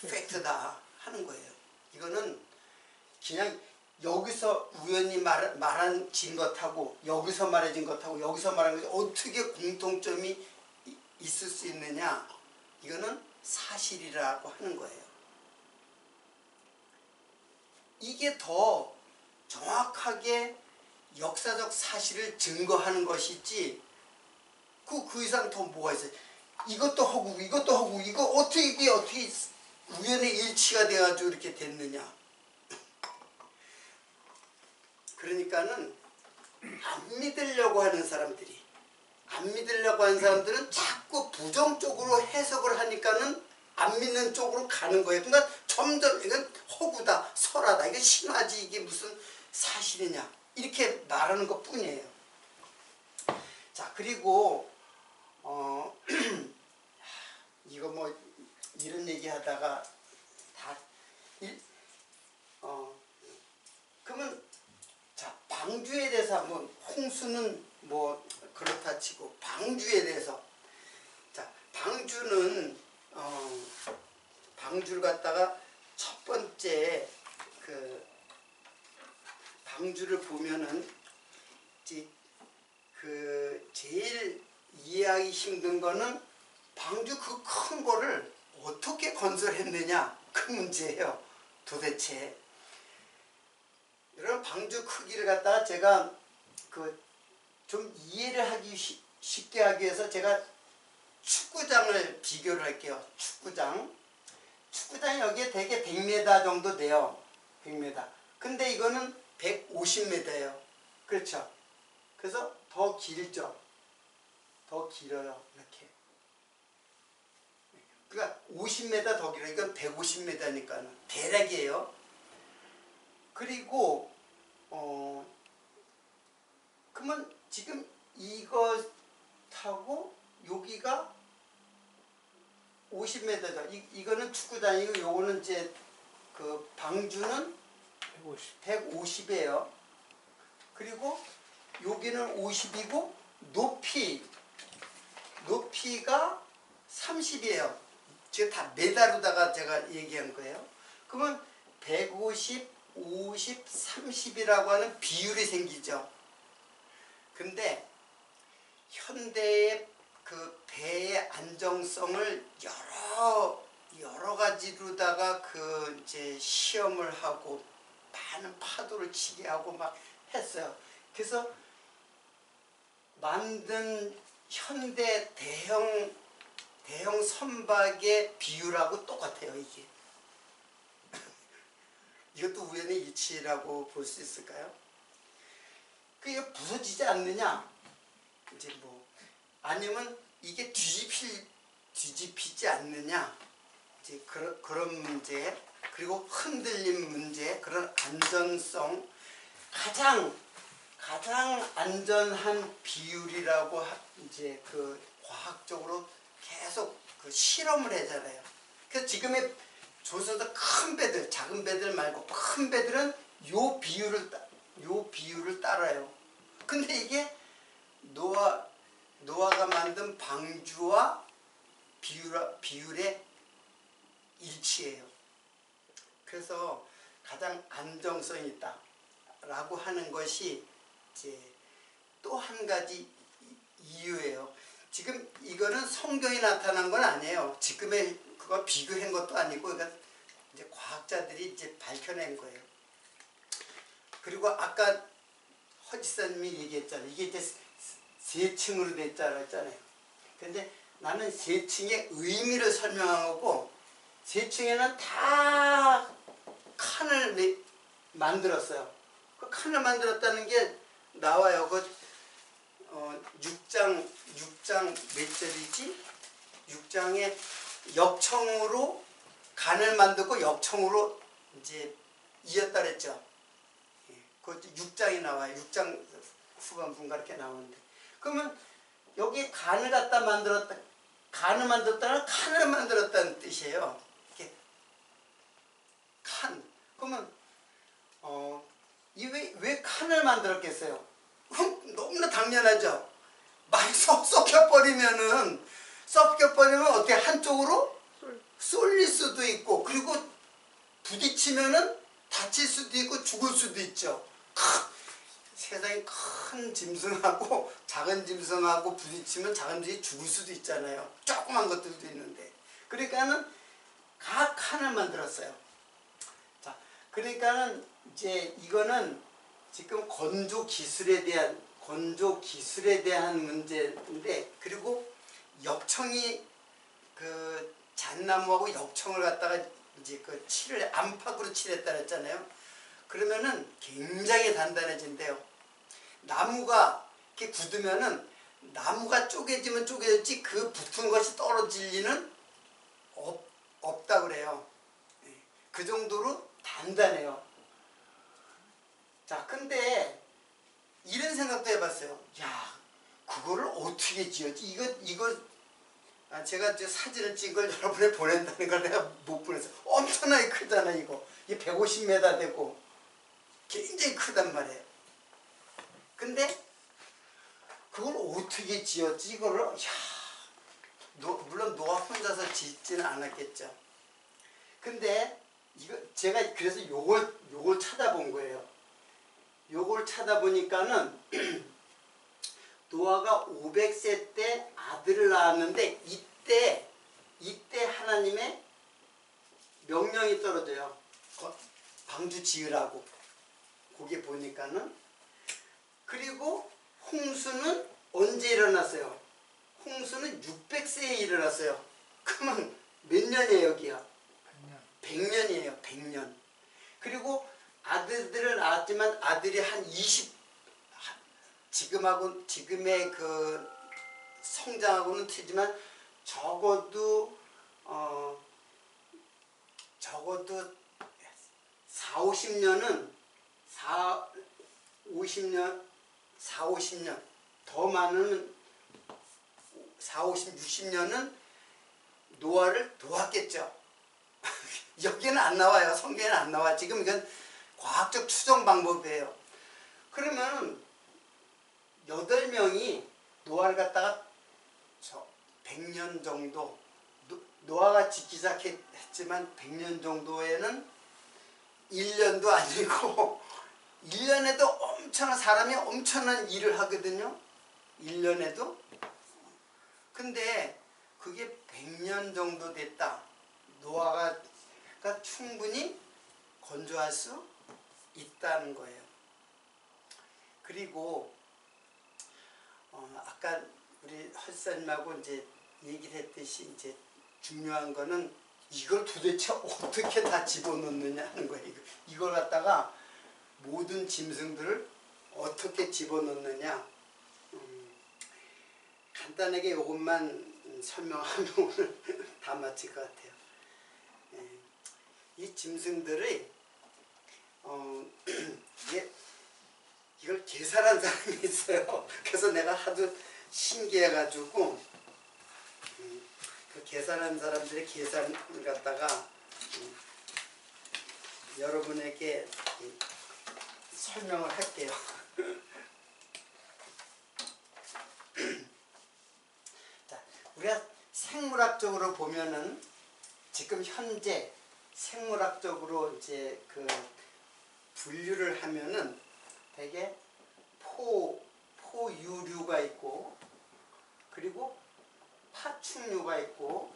팩트다 하는 거예요. 이거는 그냥 여기서 우연히 말한 것하고 여기서 말해진 것하고 여기서 말한 것이 어떻게 공통점이 있을 수 있느냐, 이거는 사실이라고 하는 거예요. 이게 더 정확하게 역사적 사실을 증거하는 것이지 그 이상 더 뭐가 있어요. 이것도 허구고 이것도 허구고 이거 어떻게 우연의 일치가 돼가지고 이렇게 됐느냐. 그러니까는 안 믿으려고 하는 사람들은 자꾸 부정적으로 해석을 하니까는 안 믿는 쪽으로 가는 거예요. 그러니까 점점 이건 허구다, 설하다, 이게 신화지, 이게 무슨 사실이냐, 이렇게 말하는 것 뿐이에요. 자, 그리고 이거 뭐 이런 얘기 하다가 그러면 자, 방주에 대해서 한번, 홍수는 뭐 그렇다 치고 방주에 대해서, 자, 방주를 갖다가 첫 번째 방주를 보면은 제일 이해하기 힘든 거는 방주 그 큰 거를 어떻게 건설했느냐, 그 문제예요. 도대체 여러분, 방주 크기를 갖다가 제가 좀 이해를 하기 쉽게 하기 위해서 제가 축구장을 비교를 할게요. 축구장이 여기에 대개 100m 정도 돼요. 100m. 근데 이거는 150m예요. 그렇죠? 그래서 더 길죠. 더 길어요. 이렇게. 그러니까 50m 더 길어요. 이건 150m니까 대략이에요. 그리고 그러면 지금 이것하고 여기가 50m죠. 이거는 축구장이고 요거는 이제 그 방주는 150이에요. 그리고 여기는 50이고 높이가 30이에요. 제가 다 메다루다가 제가 얘기한 거예요. 그러면 150, 50, 30이라고 하는 비율이 생기죠. 근데 현대의 그 배의 안정성을 여러 가지로다가 그 이제 시험을 하고 많은 파도를 치게 하고 막 했어요. 그래서 만든 현대 대형 선박의 비율하고 똑같아요, 이게. 이것도 우연의 일치라고 볼 수 있을까요? 그게 부서지지 않느냐? 이제 뭐 아니면 이게 뒤집히지 않느냐? 이제 그런 문제, 그리고 흔들림 문제, 그런 안전성, 가장 안전한 비율이라고 이제 그 과학적으로 계속 그 실험을 하잖아요. 그래서 지금의 조선소 큰 배들, 작은 배들 말고 큰 배들은 요 비율을 따라요. 근데 이게 노아가 만든 방주와 비율의 일치예요. 그래서 가장 안정성이 있다라고 하는 것이 이제 또 한 가지 이유예요. 지금 이거는 성경이 나타난 건 아니에요. 지금의 그거 비교한 것도 아니고 그러니까 이제 과학자들이 이제 밝혀낸 거예요. 그리고 아까 허지사님이 얘기했잖아요. 이게 이제 세 층으로 됐다고 했잖아요. 근데 나는 세 층의 의미를 설명하고 세 층에는 다 칸을 만들었어요. 그 칸을 만들었다는 게 나와요. 그 6장 몇 절이지? 6장에 역청으로 간을 만들고 역청으로 이제 이었다 그랬죠. 그 6장이 나와요. 6장 후반부인가 이렇게 나오는데. 그러면 여기 간을 갖다 만들었다는 칸을 만들었다는 뜻이에요. 이렇게 칸. 그러면 왜 칸을 만들었겠어요? 너무나 당연하죠. 많이 섞여버리면 어떻게 한쪽으로 쏠릴 수도 있고, 그리고 부딪히면은 다칠 수도 있고 죽을 수도 있죠. 세상에 큰 짐승하고 작은 짐승하고 부딪히면 작은 짐승이 죽을 수도 있잖아요. 조그만 것들도 있는데. 그러니까는 각 칸을 만들었어요. 자, 그러니까는 이제 이거는 지금 건조 기술에 대한 문제인데, 그리고 역청이 그 잣나무하고 역청을 갖다가 이제 그 안팎으로 칠했다 그랬잖아요. 그러면은 굉장히 단단해진대요. 나무가 이렇게 굳으면은 나무가 쪼개지면 쪼개졌지 그 붙은 것이 떨어질 리는 없다 그래요. 그 정도로 단단해요. 자, 근데 이런 생각도 해봤어요. 야, 그거를 어떻게 지었지? 이거 제가 이제 사진을 찍은 걸 여러분에 보낸다는 걸 내가 못 보냈어. 엄청나게 크잖아, 이거. 이게 150m 되고 굉장히 크단 말이에요. 근데 그걸 어떻게 지었지? 이거를 물론 노아 혼자서 짓지는 않았겠죠. 근데 제가 그래서 요걸 찾아본 거예요. 요걸 찾아보니까는 노아가 500세 때 아들을 낳았는데 이때 하나님의 명령이 떨어져요. 방주 지으라고. 거기 보니까는. 그리고 홍수는 언제 일어났어요? 홍수는 600세에 일어났어요. 그러면 몇 년이에요, 여기야? 100년이에요, 100년. 그리고 아들들을 낳았지만 아들이 한 20, 지금의 그 성장하고는 틀리지만 적어도 4, 50년 더 많은 40, 60년은 노아를 도왔겠죠. 여기는 안 나와요. 성경에는 안 나와. 지금 이건 과학적 추정 방법이에요. 그러면 8명이 노아를 갖다가 100년 정도, 노아가 짓기 시작했지만 100년 정도에는 1년도 아니고 1년에도 엄청난 사람이 엄청난 일을 하거든요. 1년에도. 근데 그게 100년 정도 됐다. 노아가 충분히 건조할 수 있다는 거예요. 그리고 아까 우리 헐사님하고 이제 얘기를 했듯이 이제 중요한 거는 이걸 도대체 어떻게 다 집어넣느냐 하는 거예요. 이걸 갖다가 모든 짐승들을 어떻게 집어넣느냐. 간단하게 이것만 설명하면 오늘 다 마칠 것 같아요. 이 짐승들의 이걸 계산한 사람이 있어요. 그래서 내가 하도 신기해가지고 그 계산한 사람들의 계산을 갖다가 여러분에게 설명을 할게요. 자, 우리가 생물학적으로 보면은 지금 현재 생물학적으로 이제 그 분류를 하면은 되게 포유류가 있고, 그리고 파충류가 있고,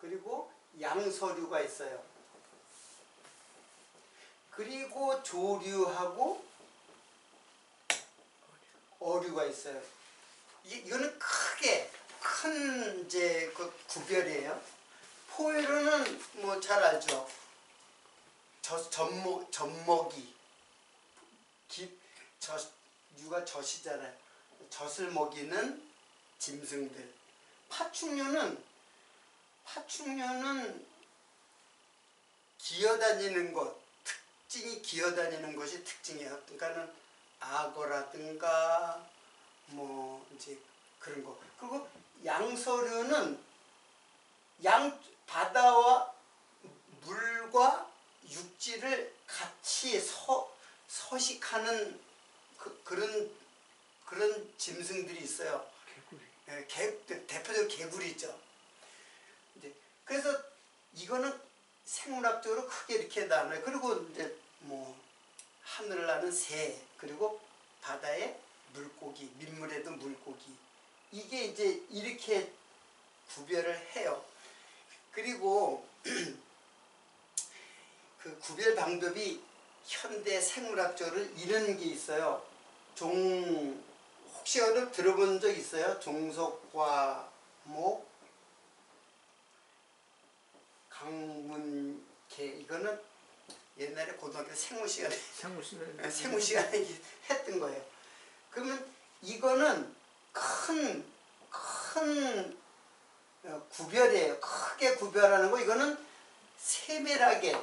그리고 양서류가 있어요. 그리고 조류하고 어류가 있어요. 이거는 큰 이제 그 구별이에요. 포유류는 뭐 잘 알죠. 젖먹이. 유가 젖이잖아요. 젖을 먹이는 짐승들. 파충류는 기어다니는 것, 특징이 기어다니는 것이 특징이에요. 그러니까는 악어라든가 뭐 이제 그런 거. 그리고 양서류는 바다와 물과 육지를 같이 서식하는 그런 짐승들이 있어요. 개구리. 대표적으로 개구리 있죠. 그래서 이거는 생물학적으로 크게 이렇게 나눠요. 그리고 이제 뭐 하늘을 나는 새, 그리고 바다의 물고기, 민물에도 물고기. 이게 이제 이렇게 구별을 해요. 그리고 그 구별 방법이 현대 생물학적으로 이런 게 있어요. 혹시 들어본 적 있어요? 종속과목, 강문계. 이거는 옛날에 고등학교 생물 시간에 했던 거예요. 그러면 이거는 큰 구별이에요. 크게 구별하는 거. 이거는 세밀하게,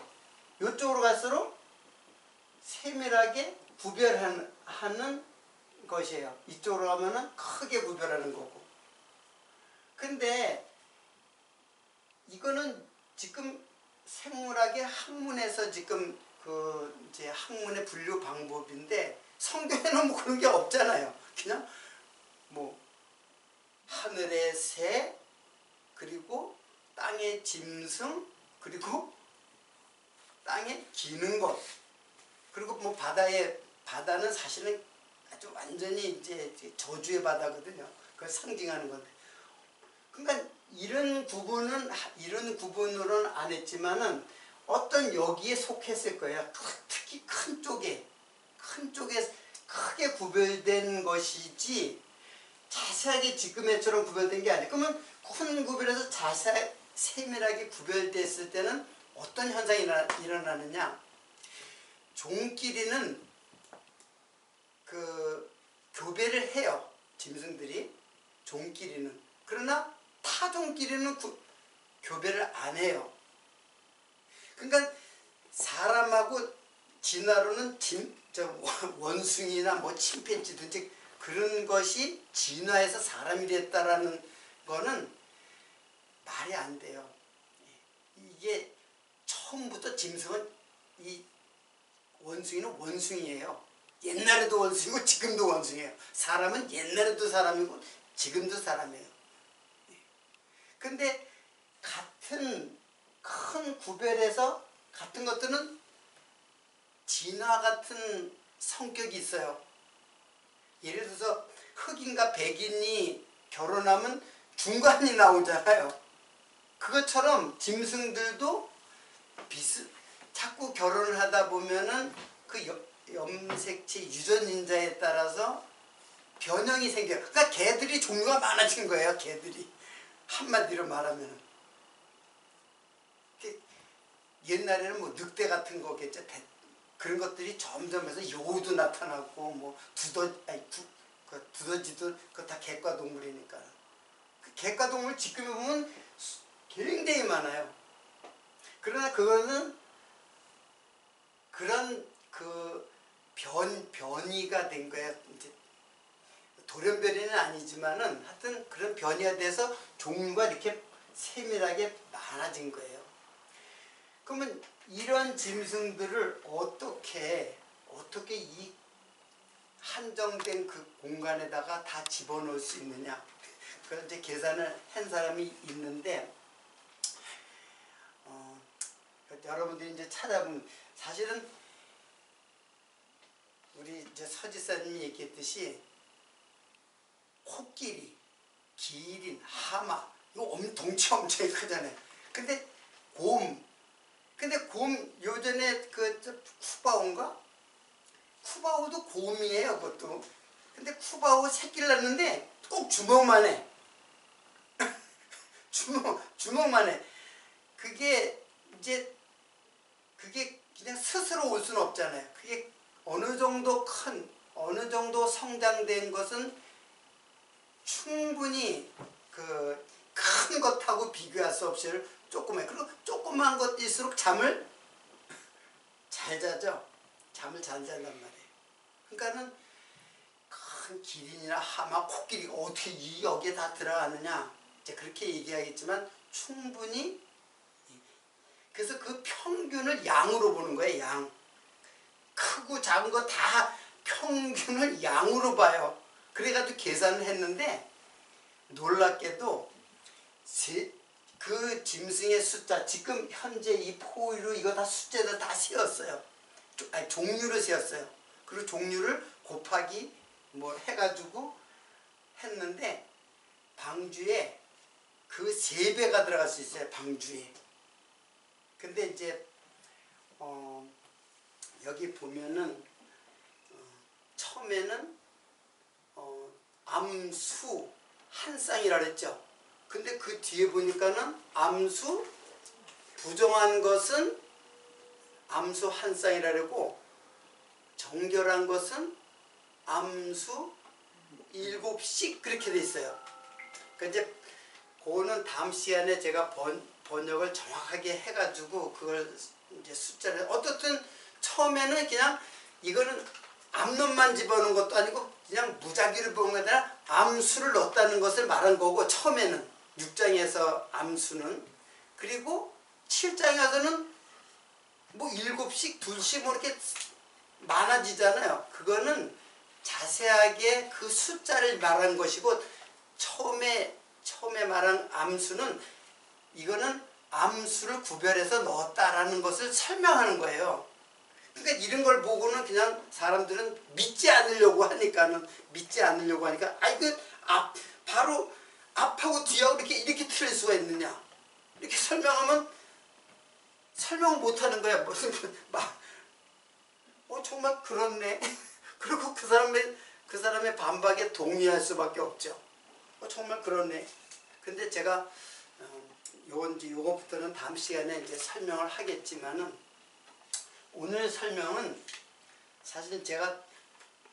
이쪽으로 갈수록 세밀하게 구별하는 것이에요. 이쪽으로 가면은 크게 구별하는 거고. 근데 이거는 지금 생물학의 학문에서 지금 이제 학문의 분류 방법인데, 성경에는 뭐 그런 게 없잖아요. 그냥 뭐 하늘의 새, 그리고 땅의 짐승, 그리고 땅에 기는 것, 그리고 뭐 바다는 사실은 아주 완전히 이제 저주의 바다거든요. 그걸 상징하는 건데. 그러니까 이런 구분으로는 안 했지만은 어떤 여기에 속했을 거예요. 특히 큰 쪽에 크게 구별된 것이지 자세하게 지금처럼 구별된 게 아니에요. 그러면 큰 구별에서 세밀하게 구별됐을 때는 어떤 현상이 일어나느냐. 종끼리는 그 교배를 해요. 짐승들이. 종끼리는. 그러나 타종끼리는 교배를 안 해요. 그러니까 사람하고 진화로는 원숭이나 뭐 침팬지든지 그런 것이 진화해서 사람이 됐다라는 거는 말이 안 돼요. 이게 처음부터 짐승은 이 원숭이는 원숭이에요. 옛날에도 원숭이고 지금도 원숭이에요. 사람은 옛날에도 사람이고 지금도 사람이에요. 근데 같은 큰 구별에서 같은 것들은 진화 같은 성격이 있어요. 예를 들어서 흑인과 백인이 결혼하면 중간이 나오잖아요. 그것처럼 짐승들도 자꾸 결혼을 하다 보면은 그 염색체 유전인자에 따라서 변형이 생겨요. 그러니까 개들이 종류가 많아진 거예요. 개들이. 한마디로 말하면. 옛날에는 뭐 늑대 같은 거겠죠. 그런 것들이 점점 해서 여우도 나타났고 뭐 두더지도 그거 다 객과 동물이니까. 그 객과 동물 지금 보면 굉장히 많아요. 그러나 그거는 그런 그 변이가 된 거예요. 이제 돌연변이는 아니지만은 하여튼 그런 변이가 돼서 종류가 이렇게 세밀하게 많아진 거예요. 그러면 이런 짐승들을 어떻게 이 한정된 그 공간에다가 다 집어넣을 수 있느냐. 그걸 이제 계산을 한 사람이 있는데, 여러분들이 이제 찾아보면, 사실은 우리 이제 서지사님이 얘기했듯이, 코끼리, 기린, 하마, 이거 덩치 엄청 크잖아요. 근데 곰, 요전에 쿠바오도 곰이에요, 그것도. 근데 쿠바오 새끼를 낳는데 꼭 주먹만 해. 주먹만 해. 그게 그냥 스스로 올 수는 없잖아요. 그게 어느 정도 성장된 것은 충분히 큰 것하고 비교할 수 없이 조그매. 그리고 조그만 것일수록 잠을 잘 자죠. 잠을 잘 잔단 말이에요. 그러니까는 큰 기린이나 하마, 코끼리가 어떻게 여기에 다 들어가느냐. 이제 그렇게 얘기하겠지만 충분히. 그래서 그 평균을 양으로 보는 거예요. 양. 크고 작은 거 다 평균을 양으로 봐요. 그래가지고 계산을 했는데 놀랍게도 그 짐승의 숫자, 지금 현재 이 포유류 이거 다 숫자를 다 세었어요. 종류를 세었어요. 그리고 종류를 곱하기 뭐 해가지고 했는데 방주에 그 3배가 들어갈 수 있어요. 방주에. 근데 이제 여기 보면은 처음에는 암수 한 쌍이라 그랬죠. 근데 그 뒤에 보니까는 암수 부정한 것은 암수 한 쌍이라 그러고 정결한 것은 암수 7씩 그렇게 돼 있어요. 그러니까 이제 그거는 다음 시간에 제가 번역을 정확하게 해가지고 그걸 이제 숫자를 어떻든 처음에는 그냥 이거는 암놈만 집어넣은 것도 아니고 그냥 무작위를 본 게 아니라 암수를 넣었다는 것을 말한 거고 처음에는 6장에서 암수는 그리고 7장에 가서는 뭐 7씩 2씩 뭐 이렇게 많아지잖아요. 그거는 자세하게 그 숫자를 말한 것이고 처음에 말한 암수는 이거는 암수를 구별해서 넣었다라는 것을 설명하는 거예요. 그러니까 이런 걸 보고는 그냥 사람들은 믿지 않으려고 하니까 바로 앞하고 뒤하고 이렇게 틀릴 수가 있느냐 이렇게 설명하면 설명을 못하는 거야. 무슨 정말 그렇네. 그리고 그 사람의 반박에 동의할 수밖에 없죠. 정말 그렇네. 근데 제가 요거부터는 다음 시간에 이제 설명을 하겠지만은 오늘 설명은 사실 제가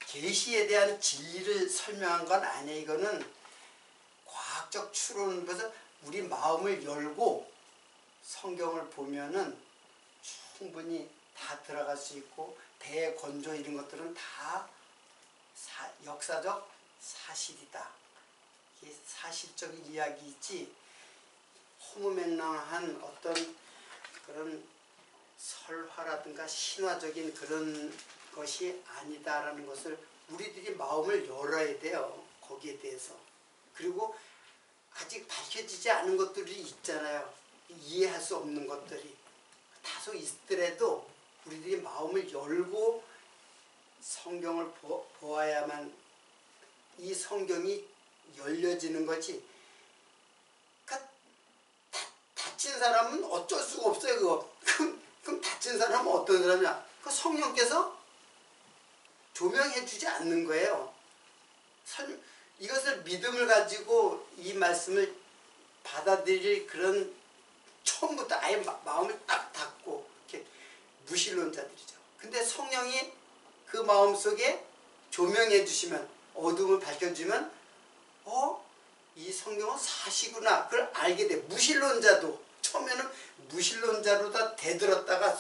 계시에 대한 진리를 설명한 건 아니에요. 이거는 과학적 추론에서 우리 마음을 열고 성경을 보면은 충분히 다 들어갈 수 있고 대건조 이런 것들은 다 역사적 사실이다. 이게 사실적인 이야기이지 허무맹랑한 어떤 그런 설화라든가 신화적인 그런 것이 아니다라는 것을 우리들이 마음을 열어야 돼요. 거기에 대해서. 그리고 아직 밝혀지지 않은 것들이 있잖아요. 이해할 수 없는 것들이 다소 있더라도 우리들이 마음을 열고 성경을 보아야만 이 성경이 열려지는 거지. 그러니까 다친 사람은 어쩔 수가 없어요. 그거. 그럼 다친 사람은 어떤 사람이야? 그 성령께서 조명해 주지 않는 거예요. 이것을 믿음을 가지고 이 말씀을 받아들일 그런 처음부터 아예 마음을 딱 닫고 이렇게 무신론자들이죠. 근데 성령이 그 마음속에 조명해 주시면 어둠을 밝혀주면 이 성경은 사시구나 그걸 알게 돼. 무신론자도 처음에는 무신론자로 다 대들었다가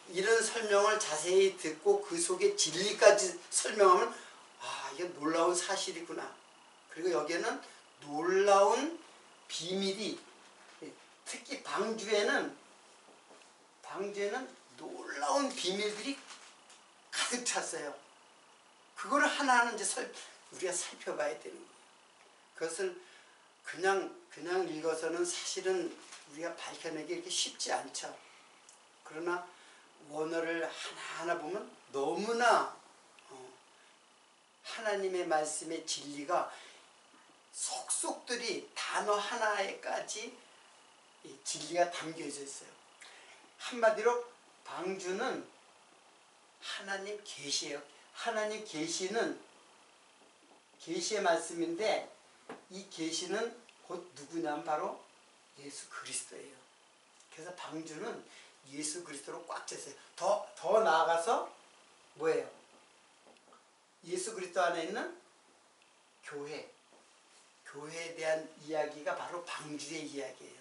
이런 설명을 자세히 듣고 그 속에 진리까지 설명하면 이게 놀라운 사실이구나. 그리고 여기에는 놀라운 비밀이 특히 방주에는 놀라운 비밀들이 가득 찼어요. 그거를 하나하나 이제 우리가 살펴봐야 되는 거예요. 그것을 그냥 읽어서는 사실은 우리가 밝혀내기 이렇게 쉽지 않죠. 그러나 원어를 하나하나 보면 너무나 하나님의 말씀의 진리가 속속들이 단어 하나에까지 진리가 담겨져 있어요. 한마디로 방주는 하나님 계시예요. 하나님 계시는 계시의 말씀인데 이 계시는 곧 누구냐면 바로 예수 그리스도예요. 그래서 방주는 예수 그리스도로 꽉 찼어요. 더 나아가서 뭐예요? 예수 그리스도 안에 있는 교회에 대한 이야기가 바로 방주의 이야기예요.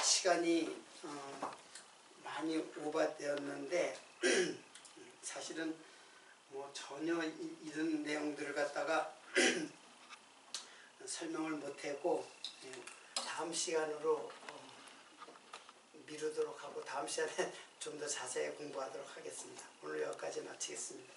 시간이 많이 오버되었는데 사실은 뭐 전혀 이런 내용들을 갖다가 설명을 못하고 다음 시간으로 미루도록 하고 다음 시간에 좀 더 자세히 공부하도록 하겠습니다. 오늘 여기까지 마치겠습니다.